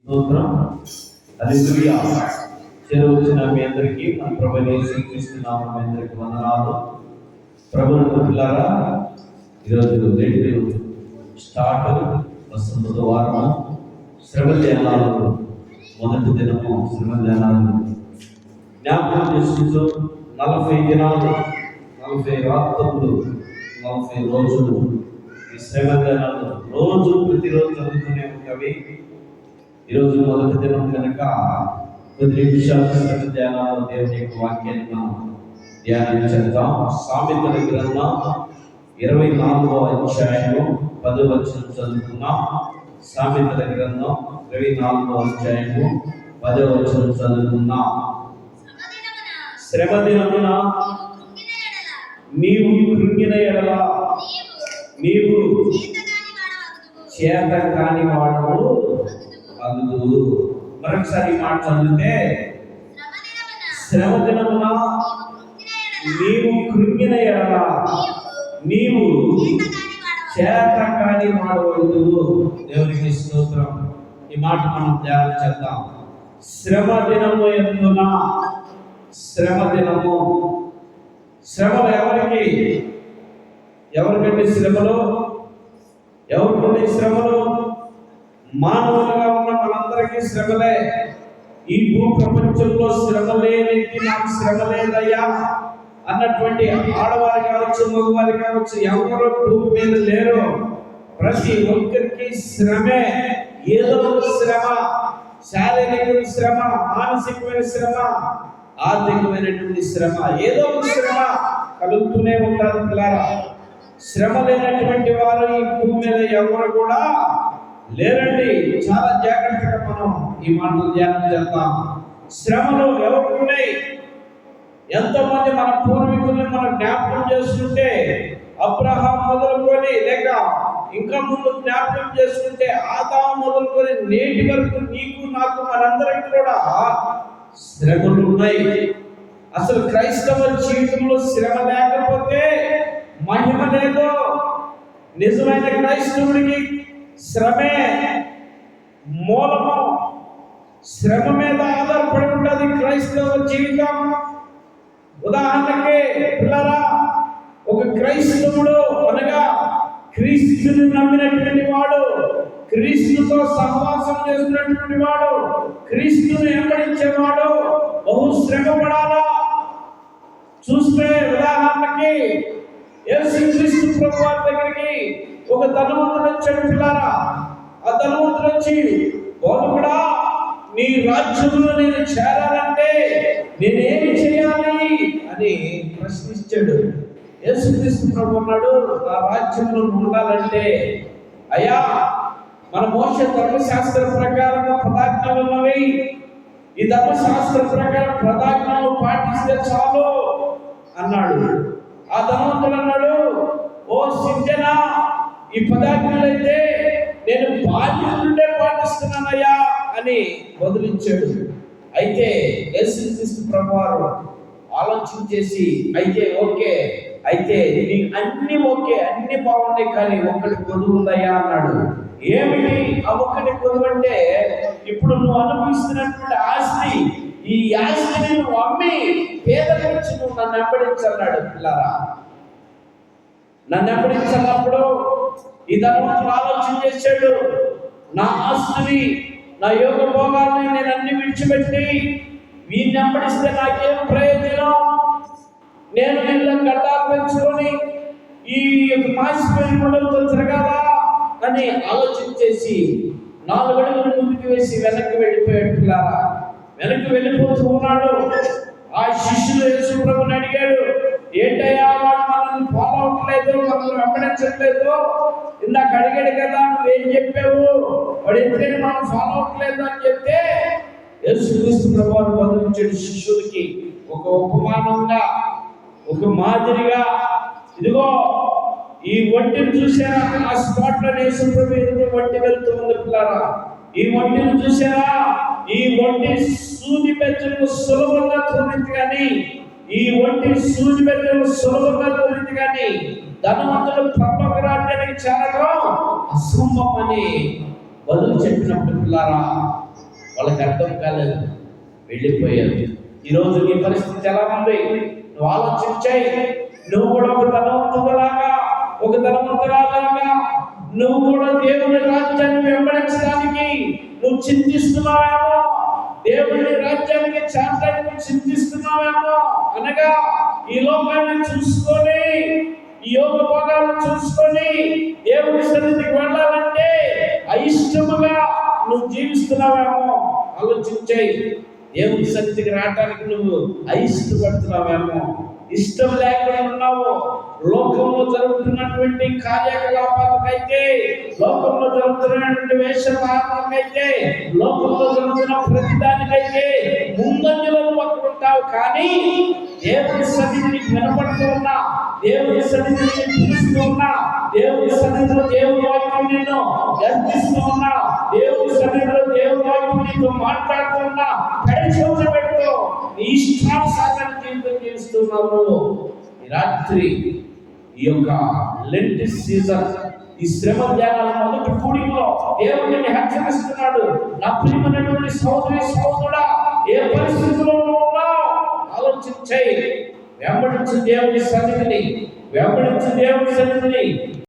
స్తోత్రం. హల్లెలూయా. చేరువచ్చిన మీ అందరికీ మన ప్రభువైన యేసుక్రీస్తు నామమున మీ అందరికీ వందనాలు. ప్రభువుని పిల్లారా, ఈరోజు స్టార్ట్ వస్తున్న బుధవారం శ్రమ ధ్యానాలు, మొదటి దినము శ్రమ ధ్యానాలు జ్ఞాపకం చేసుకుంటూ 40 దినాలు, 40 రాత్రులు, 40 రోజులు ఈ శ్రమ ధ్యానాలు ప్రతిరోజు జరుగుతూనే ఉంటాయి. ఈరోజు మొదటి దినం కనుక కొద్ది నిమిషాలు శ్రమ ధ్యానాలు దేవుని యొక్క వాక్యాన్ని మనం ధ్యానం చేద్దాం. సామెతల గ్రంథం 24వ అధ్యాయము 10వ వచనం చదువుకున్నాం. సామెతల గ్రంథం 24వ అధ్యాయము 10వ వచనం చదువుకున్నాం. శ్రమ దినమున నీవు కృంగిన ఎడల నీవు చేత కాని వాడవు అగుదు. మరొకసారి మాట చదివితే, శ్రమ దినమున నీవు కృంగిన ఎడల నీవు చేత కాని వాడవద్దు. దేవునికి స్తోత్రం. ఈ మాట మనం ధ్యానం చేద్దాం. శ్రమ దినము ఎందున, శ్రమ దినము, శ్రమలు ఎవరికంటే శ్రమలు, ఎవరికంటే శ్రమలు? మానవులుగా ఉన్న మనందరికీ శ్రమలే. ఈ భూ ప్రపంచంలో శ్రమ లేనిది నాకు శ్రమ లేదయ్యా అన్నటువంటి ఆడవారు కావచ్చు, మగవారు కావచ్చు, ఎవరు భూమి మీద లేరు. ప్రతి ఒక్కరికి శ్రమే. ఏదో ఒక శ్రమ, శారీరక శ్రమ, మానసికమైన శ్రమ, ఆర్థికమైనటువంటి శ్రమ, ఏదో ఒక శ్రమ కలుగుతూనే ఉంటారు పిల్లరా. శ్రమ లేనటువంటి వారు ఈ భూమి మీద ఎవరు కూడా లేరండి. చాలా జాగ్రత్తగా మనం ఈ మాటలు ధ్యానం చేద్దాం. శ్రమలు ఎవరికి ఉన్నాయి? ఎంతోమంది మన పూర్వీకుల్ని మనం జ్ఞాపకం చేసుకుంటే, అబ్రహాం మొదలుకొని, లేక ఇంకా ముందు జ్ఞాపకం చేసుకుంటే ఆదాము మొదలుకొని నేటి వరకు నీకు నాకు మనందరికి కూడా శ్రమలు ఉన్నాయి. అసలు క్రైస్తవ జీవితంలో శ్రమ లేకపోతే మహిమ లేదు. నిజమైన క్రైస్తవుడికి శ్రమే మూలము. శ్రమ మీద ఆధారపడి ఉంటుంది క్రైస్తవ జీవితం. ఉదాహరణకి పిల్లరా, ఒక క్రైస్తవుడు అనగా క్రీస్తుని నమ్మినటువంటి వాడు, క్రీస్తుతో సహవాసం చేస్తున్నటువంటి వాడు, క్రీస్తుని వెంబడించేవాడు బహు శ్రమ పడాలా. చూస్తే ఉదాహరణకి యేసుక్రీస్తు ప్రభువారి దగ్గరికి ఒక ధనవంతుడు వచ్చాడు పిల్లారా. ఆ ధనవంతుడు వచ్చి, బోధకుడా, నీ రాజ్యంలో నేను చేరాలంటే నేనేమి చేయాలి అని ప్రశ్నించాడు. యేసుక్రీస్తు ప్రభు అన్నాడు, నా రాజ్యంలో ఉండాలంటే, అయ్యా, మన మోషే ధర్మశాస్త్ర ప్రకారం పదాజ్ఞలు ఉన్నవి. ఈ ధర్మశాస్త్ర ప్రకారం పదాజ్ఞలు పాటిస్తే చాలు అన్నాడు. ఆ ధనవంతుడు అన్నాడు, ఓ సింజన, ఈ పదాజ్ఞలైతే నేను బాల్యం నుండే పాటిస్తున్నానయ్యా అని బదులిచ్చాడు. అయితే యేసుక్రీస్తు ప్రభువారు ఆలోచించేసి, అయితే ఓకే, అయితే నీకు అన్ని ఓకే, అన్ని బాగున్నాయి, కానీ ఒక్కటి కొదువు ఉందయ్యా అన్నాడు. ఏమిటి ఆ ఒక్కటి కొదువు అంటే, ఇప్పుడు నువ్వు అనుభవిస్తున్నటువంటి ఆస్తి, ఈ ఆస్తిని నువ్వు అమ్మి పేదలకు వచ్చి నువ్వు నన్ను వెంబడించన్నాడు. పిల్లారా, నన్ను వెంబడించినప్పుడు ఈ ధనవంతుడు ఆలోచన చేశాడు, నా ఆస్తిని, నా యోగ భోగాల్ని నేను అన్ని విడిచిపెట్టి వీరిని వెంబడిస్తే నాకేం ప్రయోజనం? నేను వీళ్ళ గడ్డాలు పెంచుకొని ఈ మాసిపోయిన మొదలతో తిరగాలా అని ఆలోచన చేసి 4 అడుగులు ముందుకు వేసి వెనక్కి వెళ్ళిపోయాడు. పిల్లారా, వెనక్కి వెళ్ళిపోతూ ఉన్నాడు. ఆ శిష్యులు యేసు ప్రభుని అడిగాడు, ఏంటయ్యా వాడు మనల్ని ఫాలో అవ్వట్లేదు, మనల్ని వెంబడించట్లేదు, ఇందాక అడిగాడు కదా, నువ్వేం చెప్పావు, వాడు ఎందుకని మనం ఫాలో అవ్వట్లేదు అని చెప్తే, యేసుక్రీస్తు ప్రభువారు బదులిచ్చాడు శిష్యులకి ఒక ఉపమానంగా, ఒక మాదిరిగా. ఇదిగో ఈ ఒంటిని చూసారా? ఆ స్పాట్ లో యేసు ప్రభు ఎదురు ఒంటి వెళ్తూ ఉంది పిల్లారా. ఈ ఒంటిని చూసారా? ఈ ఒంటి సూది బెచ్చకు సులభంగా తోలింది, కానీ ఈ ఒంటి సూది బెచ్చకు సులభంగా తోలింది, కానీ ధనవంతులు పరలోక రాజ్యానికి చేరడం అసంభవం అని బదులు చెప్పినప్పుడు పిల్లారా, వాళ్ళకి అర్థం కాలేదు, వెళ్ళిపోయారు. ఈరోజు నీ పరిస్థితి ఎలా ఉంది? నువ్వు ఆలోచించాయి. నువ్వు కూడా ఒక ధనవంతురాలాగా నువ్వు కూడా దేవుని రాజ్యాన్ని వెంబడించడానికి నువ్వు చింతిస్తున్నావేమో, దేవుని రాజ్యానికి చేరడానికి నువ్వు చింతిస్తున్నావేమో. అనగా ఈ లోకాన్ని చూసుకొని, ఈ యోగ భోగాలను చూసుకొని దేవుని సన్నిధికి వెళ్ళాలంటే అయిష్టముగా నువ్వు జీవిస్తున్నావేమో. ఆలోచించాయి. దేవుని సన్నిధికి రావడానికి నువ్వు అయిష్టపడుతున్నావేమో, ఇష్టం లేకుండా ఉన్నావు. లోకంలో జరుగుతున్నటువంటి కార్యకలాపాలకైతే, లోకంలో జరుగుతున్నటువంటి వేషధారణలకైతే, లోకంలో జరుగుతున్న ప్రతిదానికైతే ముందంజలో అక్కడ ఉంటావు. కానీ దేవుని సన్నిధిని వినపడుతూ ఉన్నా, దేవుని సన్నిధిని పిలుస్తూ ఉన్నా, దేవుని సన్నిధిలో దేవుని వాక్యం నిన్ను గర్జిస్తూ ఉన్నా, దేవుని సన్నిధిలో దేవుని వాక్యం నీతో మాట్లాడుతూ ఉన్నా, కడిచోట పెట్టు, నీ ఇష్టానుసారం జీవితం చేస్తున్నావు. ఈ రాత్రి ఈ యొక్క లెంట్ సీజన్, ఈ శ్రమ ధ్యానాల మొదటి కూడికలో దేవుడిని హెచ్చరిస్తున్నాడు. నా ప్రియమైనటువంటి సహోదరి సహోదరుడా, ఏ పరిస్థితిలో ఉన్నావు ఆలోచించాయి. వెంబడించు దేవుని సన్నిధిని, వెంబడించు దేవుని సన్నిధిని.